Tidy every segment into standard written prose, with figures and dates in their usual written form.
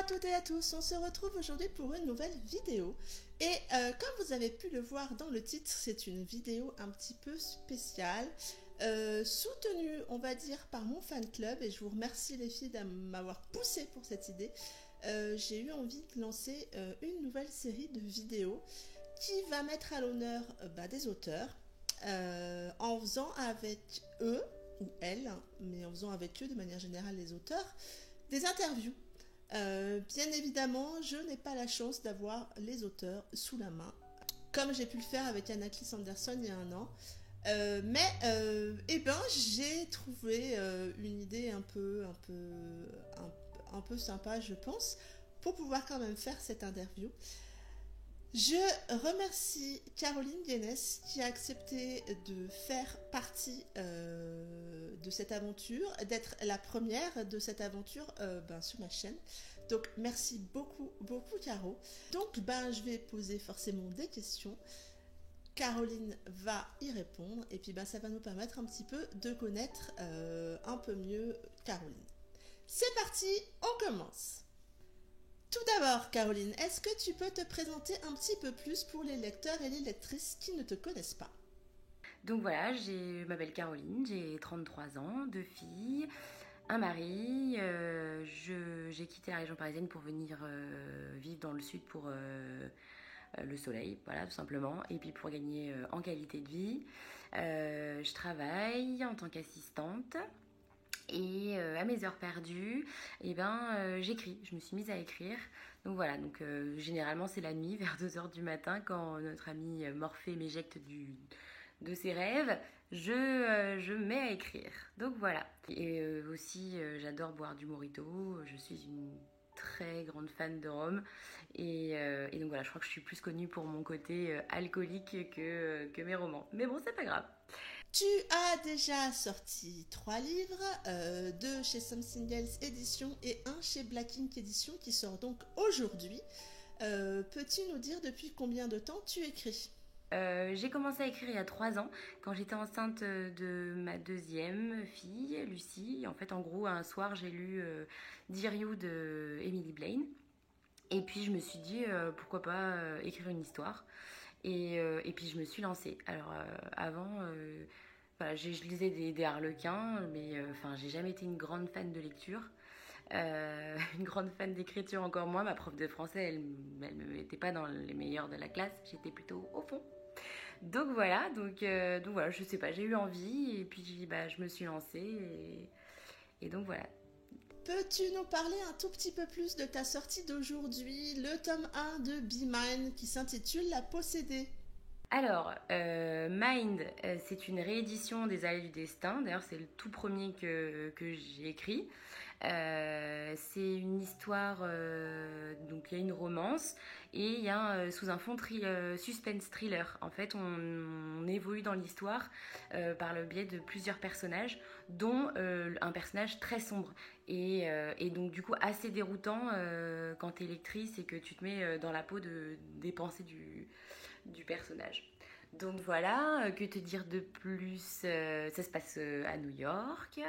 à toutes et à tous, on se retrouve aujourd'hui pour une nouvelle vidéo. Et comme vous avez pu le voir dans le titre, c'est une vidéo un petit peu spéciale, soutenue, on va dire, par mon fan club. Et je vous remercie les filles de m'avoir poussé pour cette idée. J'ai eu envie de lancer une nouvelle série de vidéos qui va mettre à l'honneur des auteurs en faisant avec eux, ou elles, hein, mais en faisant avec eux de manière générale les auteurs, des interviews. Bien évidemment, je n'ai pas la chance d'avoir les auteurs sous la main, comme j'ai pu le faire avec Anna-Clis Anderson il y a un an. J'ai trouvé une idée un peu sympa, je pense, pour pouvoir quand même faire cette interview. Je remercie Caroline Guénès qui a accepté de faire partie de cette aventure, d'être la première de cette aventure sur ma chaîne. Donc merci beaucoup, beaucoup Caro. Donc je vais poser forcément des questions. Caroline va y répondre et puis ça va nous permettre un petit peu de connaître un peu mieux Caroline. C'est parti, on commence. Tout d'abord, Caroline, est-ce que tu peux te présenter un petit peu plus pour les lecteurs et les lectrices qui ne te connaissent pas? Donc voilà, je m'appelle Caroline, j'ai 33 ans, 2 filles, un mari. J'ai quitté la région parisienne pour venir vivre dans le sud pour le soleil, voilà, tout simplement, et puis pour gagner en qualité de vie. Je travaille en tant qu'assistante. Et à mes heures perdues, j'écris. Je me suis mise à écrire. Donc voilà, généralement c'est la nuit, vers 2 heures du matin, quand notre ami Morphée m'éjecte de ses rêves, je me mets à écrire. Donc voilà. Et aussi, j'adore boire du mojito. Je suis une très grande fan de rhum. Et donc voilà, je crois que je suis plus connue pour mon côté alcoolique que mes romans. Mais bon, c'est pas grave. Tu as déjà sorti 3 livres, 2 chez Something Else Édition et 1 chez Black Ink Édition qui sort donc aujourd'hui. Peux-tu nous dire depuis combien de temps tu écris? J'ai commencé à écrire il y a 3 ans, quand j'étais enceinte de ma deuxième fille, Lucie. En fait, en gros, un soir, j'ai lu Dear You de Emily Blaine. Et puis, je me suis dit, pourquoi pas écrire une histoire. Et puis, je me suis lancée. Alors, avant, voilà, je lisais des harlequins, mais j'ai jamais été une grande fan de lecture. Une grande fan d'écriture encore moins. Ma prof de français, elle ne me mettait pas dans les meilleurs de la classe. J'étais plutôt au fond. Donc voilà, je sais pas, j'ai eu envie et puis je me suis lancée et donc voilà. Peux-tu nous parler un tout petit peu plus de ta sortie d'aujourd'hui, le tome 1 de Be Mine qui s'intitule La Possédée? Alors, Mind, c'est une réédition des Allées du Destin. D'ailleurs, c'est le tout premier que j'ai écrit. C'est une histoire, donc il y a une romance et il y a sous un fond suspense thriller. En fait, on évolue dans l'histoire par le biais de plusieurs personnages, dont un personnage très sombre et donc du coup assez déroutant quand t'es lectrice et que tu te mets dans la peau des pensées du personnage. Donc voilà, que te dire de plus? Ça se passe à New York.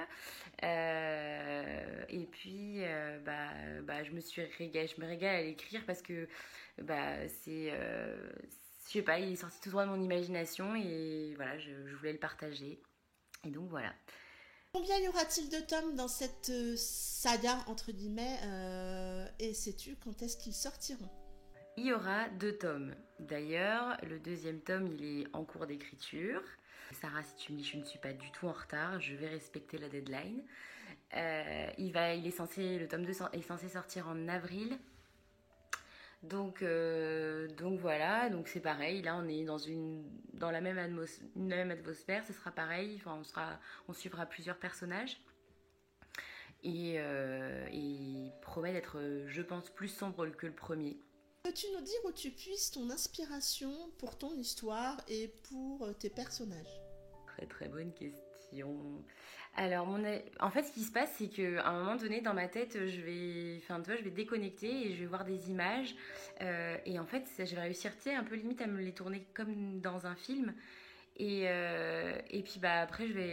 Et puis, je me régale à l'écrire parce que je sais pas, il est sorti tout droit de mon imagination et voilà, je voulais le partager. Et donc voilà. Combien y aura-t-il de tomes dans cette saga, entre guillemets, et sais-tu quand est-ce qu'ils sortiront? Il y aura 2 tomes. D'ailleurs, le 2e tome, il est en cours d'écriture. Sarah, si tu me dis je ne suis pas du tout en retard, je vais respecter la deadline. Le tome 2 est censé sortir en avril. Donc voilà, donc c'est pareil. Là, on est dans la même atmosphère. Ce sera pareil. On suivra plusieurs personnages. Et il promet d'être, je pense, plus sombre que le premier. Peux-tu nous dire où tu puisses ton inspiration pour ton histoire et pour tes personnages? Très très bonne question. Alors, en fait, ce qui se passe, c'est qu'à un moment donné, dans ma tête, je vais déconnecter et je vais voir des images. Et en fait, je vais réussir, un peu limite à me les tourner comme dans un film. Et puis après, je vais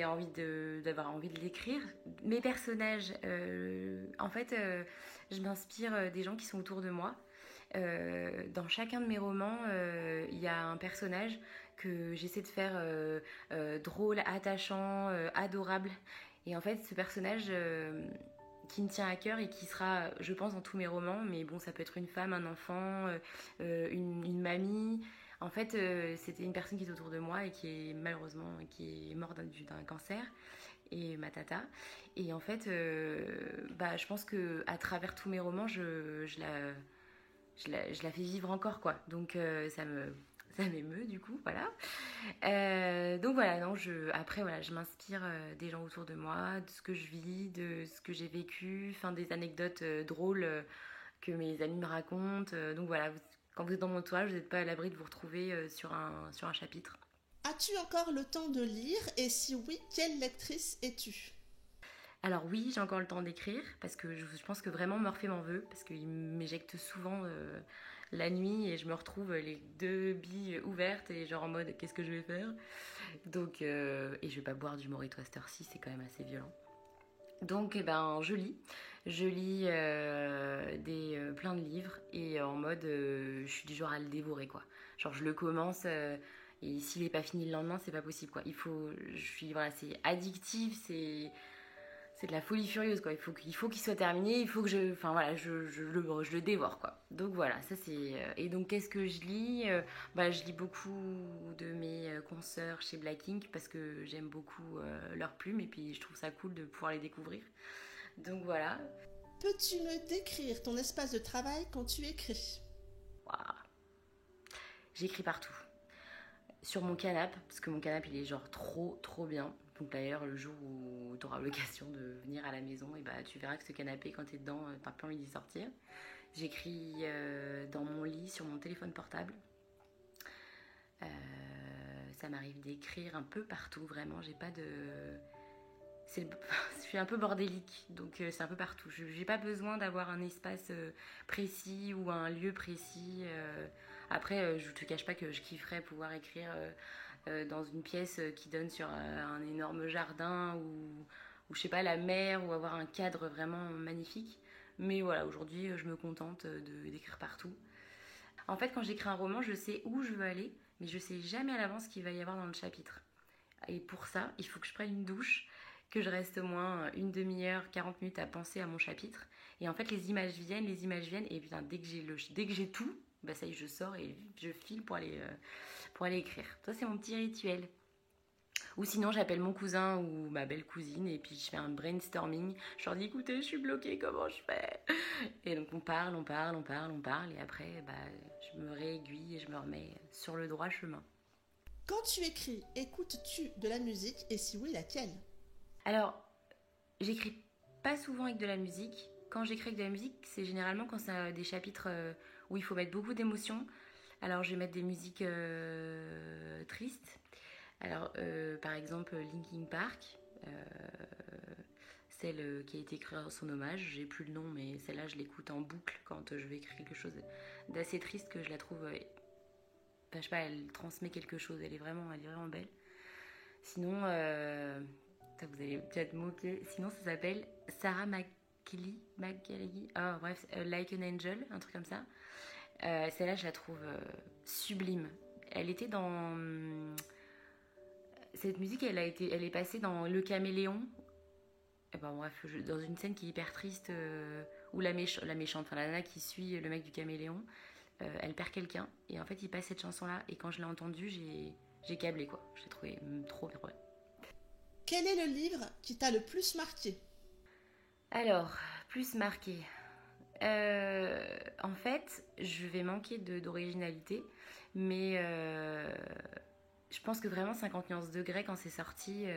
d'avoir envie de l'écrire. Mes personnages, je m'inspire des gens qui sont autour de moi. Dans chacun de mes romans, il y a un personnage que j'essaie de faire drôle, attachant, adorable. Et en fait, ce personnage qui me tient à cœur et qui sera, je pense, dans tous mes romans, mais bon, ça peut être une femme, un enfant, une mamie. En fait, c'était une personne qui est autour de moi et qui est malheureusement qui est morte d'un cancer, et ma tata. Et en fait, je pense que à travers tous mes romans, je la fais vivre encore, quoi. Donc ça m'émeut, du coup, voilà. Donc voilà, non, après, voilà, je m'inspire des gens autour de moi, de ce que je vis, de ce que j'ai vécu, enfin, des anecdotes drôles que mes amis me racontent. Donc voilà, quand vous êtes dans mon entourage, vous n'êtes pas à l'abri de vous retrouver sur un chapitre. As-tu encore le temps de lire et si oui, quelle lectrice es-tu? Alors oui, j'ai encore le temps d'écrire parce que je pense que vraiment Murphy m'en veut parce qu'il m'éjecte souvent la nuit et je me retrouve les deux billes ouvertes et genre en mode qu'est-ce que je vais faire. Donc et je vais pas boire du Mojito à cette heure-ci, c'est quand même assez violent. Donc je lis plein de livres et en mode je suis du genre à le dévorer, quoi. Genre je le commence et s'il est pas fini le lendemain, c'est pas possible, quoi. Voilà, c'est addictif, c'est de la folie furieuse, quoi. Il faut qu'il soit terminé, il faut que enfin voilà, je le dévore, quoi. Donc voilà, ça c'est. Et donc qu'est-ce que je lis? Je lis beaucoup de mes consoeurs chez Black Ink parce que j'aime beaucoup leurs plumes et puis je trouve ça cool de pouvoir les découvrir. Donc voilà. Peux-tu me décrire ton espace de travail quand tu écris? Waouh. J'écris partout. Sur mon canapé, parce que mon canapé il est genre trop bien. Donc d'ailleurs, le jour où tu auras l'occasion de venir à la maison, et tu verras que ce canapé, quand tu es dedans, t'as pas envie d'y sortir. J'écris dans mon lit, sur mon téléphone portable. Ça m'arrive d'écrire un peu partout, vraiment. J'ai pas de... Je suis un peu bordélique, donc c'est un peu partout. J'ai pas besoin d'avoir un espace précis ou un lieu précis. Après, je te cache pas que je kifferais pouvoir écrire dans une pièce qui donne sur un énorme jardin ou je sais pas, la mer, ou avoir un cadre vraiment magnifique. Mais voilà, aujourd'hui, je me contente d'écrire partout. En fait, quand j'écris un roman, je sais où je veux aller, mais je sais jamais à l'avance ce qu'il va y avoir dans le chapitre. Et pour ça, il faut que je prenne une douche, que je reste au moins une demi-heure, 40 minutes à penser à mon chapitre. Et en fait, les images viennent, et putain, dès que j'ai tout, ça y est, je sors et je file pour aller écrire. Ça, c'est mon petit rituel. Ou sinon, j'appelle mon cousin ou ma belle cousine et puis je fais un brainstorming. Je leur dis, écoutez, je suis bloquée, comment je fais? Et donc, on parle. Et après, je me réaiguille et je me remets sur le droit chemin. Quand tu écris, écoutes-tu de la musique et si oui, laquelle? Alors, j'écris pas souvent avec de la musique. Quand j'écris avec de la musique, c'est généralement quand c'est des chapitres où il faut mettre beaucoup d'émotions. Alors, je vais mettre des musiques tristes. Alors, par exemple, Linkin Park, celle qui a été écrite en son hommage. J'ai plus le nom, mais celle-là, je l'écoute en boucle quand je vais écrire quelque chose d'assez triste que je la trouve... je sais pas, elle transmet quelque chose. Elle est vraiment belle. Sinon... vous allez peut-être moquer. Sinon, ça s'appelle Sarah McCallie. Oh, bref, Like an Angel, un truc comme ça. Celle-là, je la trouve sublime. Elle était dans... Cette musique, elle est passée dans Le Caméléon. Bref, dans une scène qui est hyper triste, où la méchante, enfin la nana qui suit le mec du Caméléon, elle perd quelqu'un. Et en fait, il passe cette chanson-là. Et quand je l'ai entendue, j'ai câblé, quoi. Je l'ai trouvé trop bien. Quel est le livre qui t'a le plus marqué? Alors, plus marqué. En fait, je vais manquer d'originalité, mais je pense que vraiment 50 nuances degrés quand c'est sorti.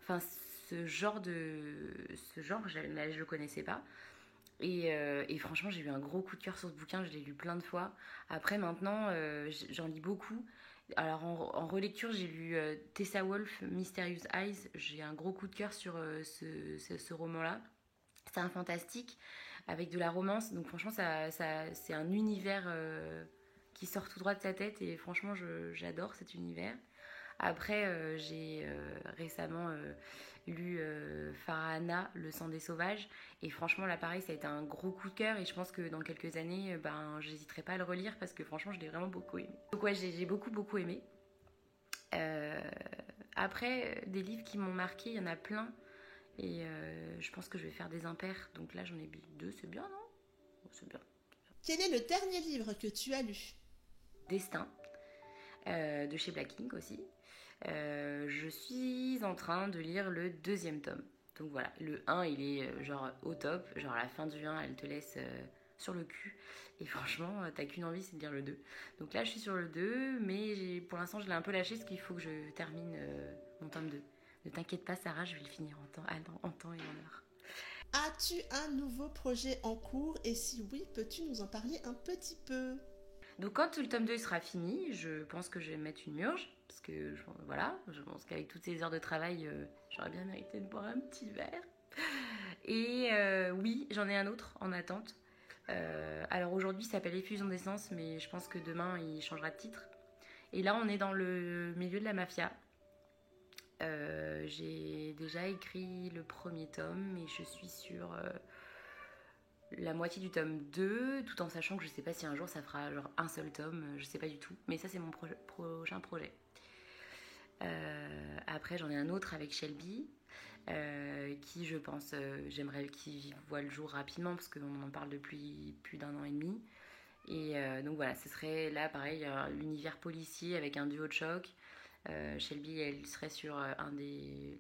Enfin, ce genre, je le connaissais pas. Et franchement, j'ai eu un gros coup de cœur sur ce bouquin, je l'ai lu plein de fois. Après, maintenant, j'en lis beaucoup. Alors en relecture, j'ai lu Tessa Wolfe, Mysterious Eyes. J'ai un gros coup de cœur sur ce roman-là. C'est un fantastique avec de la romance. Donc franchement, c'est un univers qui sort tout droit de sa tête. Et franchement, j'adore cet univers. Après, j'ai récemment lu Farhana, Le sang des sauvages. Et franchement, là, pareil, ça a été un gros coup de cœur. Et je pense que dans quelques années, j'hésiterai pas à le relire parce que franchement, je l'ai vraiment beaucoup aimé. Donc ouais, j'ai beaucoup aimé. Après, des livres qui m'ont marqué, il y en a plein. Et je pense que je vais faire des impairs. Donc là, j'en ai lu 2, c'est bien, non? C'est bien. Quel est le dernier livre que tu as lu? Destin, de chez Black Ink aussi. Je suis en train de lire le 2e tome. Donc voilà, le 1, il est genre au top. Genre à la fin du 1, elle te laisse sur le cul. Et franchement, t'as qu'une envie, c'est de lire le 2. Donc là, je suis sur le 2, mais pour l'instant, je l'ai un peu lâché parce qu'il faut que je termine mon tome 2. Ne t'inquiète pas, Sarah, je vais le finir en temps et en heure. As-tu un nouveau projet en cours et si oui, peux-tu nous en parler un petit peu? Donc quand le tome 2 sera fini, je pense que je vais mettre une murge. Parce que voilà, je pense qu'avec toutes ces heures de travail, j'aurais bien mérité de boire un petit verre. Et oui, j'en ai un autre en attente. Alors aujourd'hui, il s'appelle Effusion d'essence, mais je pense que demain, il changera de titre. Et là, on est dans le milieu de la mafia. J'ai déjà écrit le 1er tome et je suis sur la moitié du tome 2, tout en sachant que je sais pas si un jour ça fera genre un seul tome, je sais pas du tout. Mais ça, c'est mon prochain projet. Après, j'en ai un autre avec Shelby, qui, je pense, j'aimerais qu'il voit le jour rapidement parce qu'on en parle depuis plus d'1 an et demi. Et donc voilà, ce serait là, pareil, l'univers policier avec un duo de choc. Shelby, elle serait sur un des...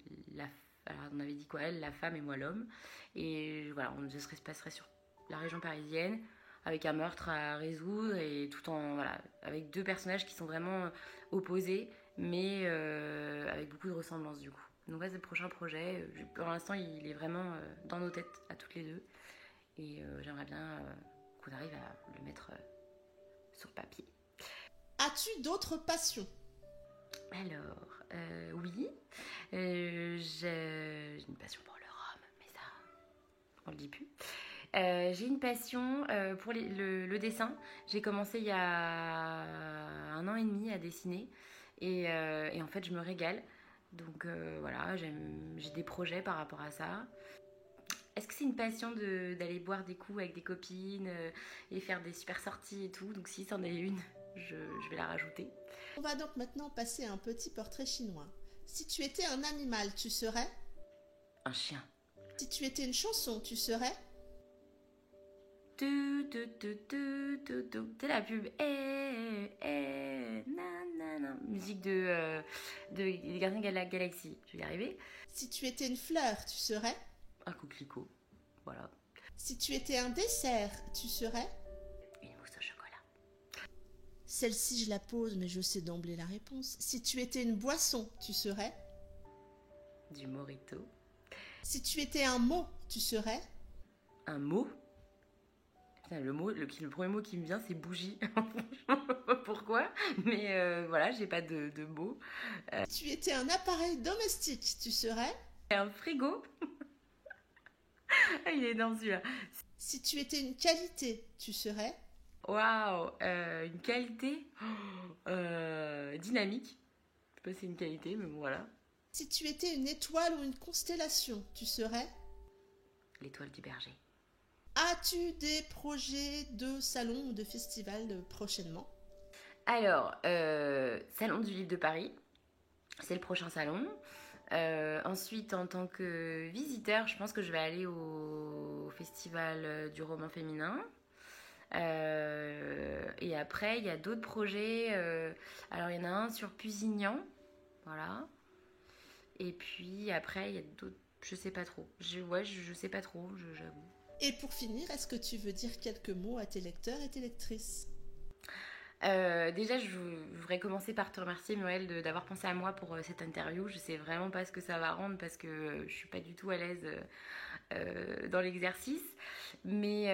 alors, on avait dit quoi, elle, la femme et moi l'homme. Et voilà, se passerait sur la région parisienne avec un meurtre à résoudre et tout en... Voilà, avec 2 personnages qui sont vraiment opposés, mais avec beaucoup de ressemblances du coup. Donc là, c'est le prochain projet. Pour l'instant, il est vraiment dans nos têtes à toutes les 2. Et j'aimerais bien qu'on arrive à le mettre sur papier. As-tu d'autres passions? Alors, oui, j'ai une passion pour le rhum, mais ça, on le dit plus. J'ai une passion pour le dessin. J'ai commencé il y a 1 an et demi à dessiner et en fait, je me régale. Donc voilà, j'ai des projets par rapport à ça. Est-ce que c'est une passion d'aller boire des coups avec des copines et faire des super sorties et tout? Donc si c'en est une, je vais la rajouter. On va donc maintenant passer à un petit portrait chinois. Si tu étais un animal, tu serais? Un chien. Si tu étais une chanson, tu serais? C'est la pub. Musique de des Gardiens de la Galaxie. Je vais y arriver. Si tu étais une fleur, tu serais? Un coquelicot. Voilà. Si tu étais un dessert, tu serais? Une mousse au chocolat. Celle-ci, je la pose, mais je sais d'emblée la réponse. Si tu étais une boisson, tu serais? Du mojito. Si tu étais un mot, tu serais? Un mot? Putain, le premier mot qui me vient, c'est bougie. Pourquoi? Mais voilà, j'ai pas de mots. Si tu étais un appareil domestique, tu serais? Un frigo. Il est dans celui-là. Si tu étais une qualité, tu serais? Waouh, une qualité dynamique. Je sais pas si c'est une qualité, mais bon, voilà. Si tu étais une étoile ou une constellation, tu serais? L'étoile du berger. As-tu des projets de salon ou de festival prochainement? Alors, Salon du Livre de Paris, c'est le prochain salon. Ensuite, en tant que visiteur, je pense que je vais aller au Festival du roman féminin. Et après, il y a d'autres projets. Alors, il y en a un sur Pusignan. Voilà. Et puis après, il y a d'autres. Je sais pas trop. Je sais pas trop, j'avoue. Et pour finir, est-ce que tu veux dire quelques mots à tes lecteurs et tes lectrices? Déjà, je voudrais commencer par te remercier, Muriel, d'avoir pensé à moi pour cette interview. Je sais vraiment pas ce que ça va rendre parce que je suis pas du tout à l'aise dans l'exercice. Mais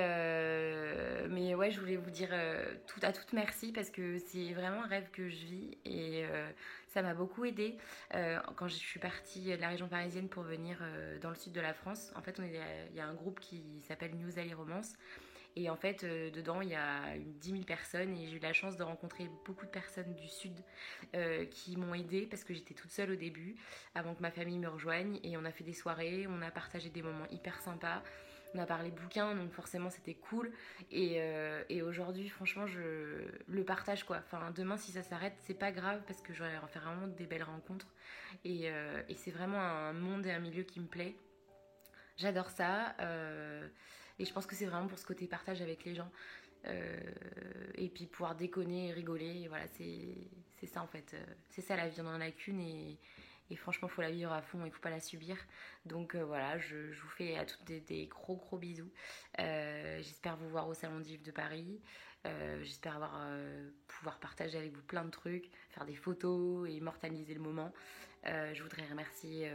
ouais, je voulais vous dire à toutes merci parce que c'est vraiment un rêve que je vis et ça m'a beaucoup aidée quand je suis partie de la région parisienne pour venir dans le sud de la France. En fait, il y a un groupe qui s'appelle News Alley Romance. Et en fait, dedans, il y a 10 000 personnes et j'ai eu la chance de rencontrer beaucoup de personnes du Sud qui m'ont aidée parce que j'étais toute seule au début, avant que ma famille me rejoigne. Et on a fait des soirées, on a partagé des moments hyper sympas. On a parlé bouquins, donc forcément c'était cool. Et aujourd'hui, franchement, le partage quoi. Enfin, demain, si ça s'arrête, c'est pas grave parce que j'aurais fait vraiment des belles rencontres. Et c'est vraiment un monde et un milieu qui me plaît. J'adore ça. Et je pense que c'est vraiment pour ce côté partage avec les gens. Et puis pouvoir déconner et rigoler. Et voilà, c'est ça en fait. C'est ça la vie, on n'en a qu'une et franchement, il faut la vivre à fond, il ne faut pas la subir. Donc voilà, je vous fais à toutes des gros gros bisous. J'espère vous voir au Salon du Livre de Paris. J'espère pouvoir partager avec vous plein de trucs, faire des photos et immortaliser le moment. Je voudrais remercier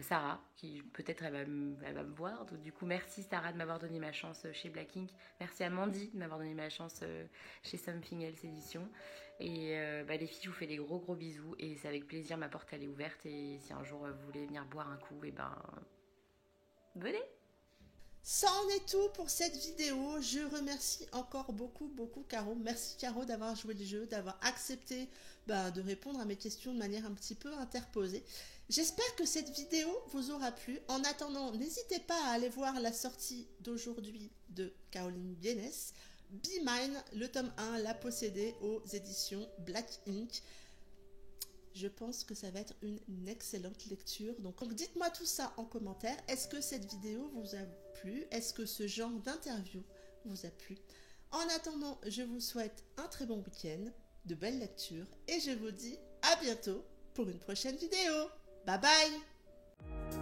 Sarah, qui peut-être elle va me voir. Donc, du coup, merci Sarah de m'avoir donné ma chance chez Black Ink. Merci à Mandy de m'avoir donné ma chance chez Something Else Édition. Et les filles, je vous fais des gros gros bisous. Et c'est avec plaisir, ma porte elle est ouverte. Et si un jour vous voulez venir boire un coup, et venez. Ça en est tout pour cette vidéo. Je remercie encore beaucoup Caro. Merci Caro d'avoir joué le jeu, d'avoir accepté de répondre à mes questions de manière un petit peu interposée. J'espère que cette vidéo vous aura plu. En attendant, n'hésitez pas à aller voir la sortie d'aujourd'hui de Caroline Bienes, Be Mine, le tome 1, La Possédée aux éditions Black Ink. Je pense que ça va être une excellente lecture. Donc dites-moi tout ça en commentaire. Est-ce que cette vidéo vous a plu? Est-ce que ce genre d'interview vous a plu? En attendant, je vous souhaite un très bon week-end, de belles lectures et je vous dis à bientôt pour une prochaine vidéo. Bye bye!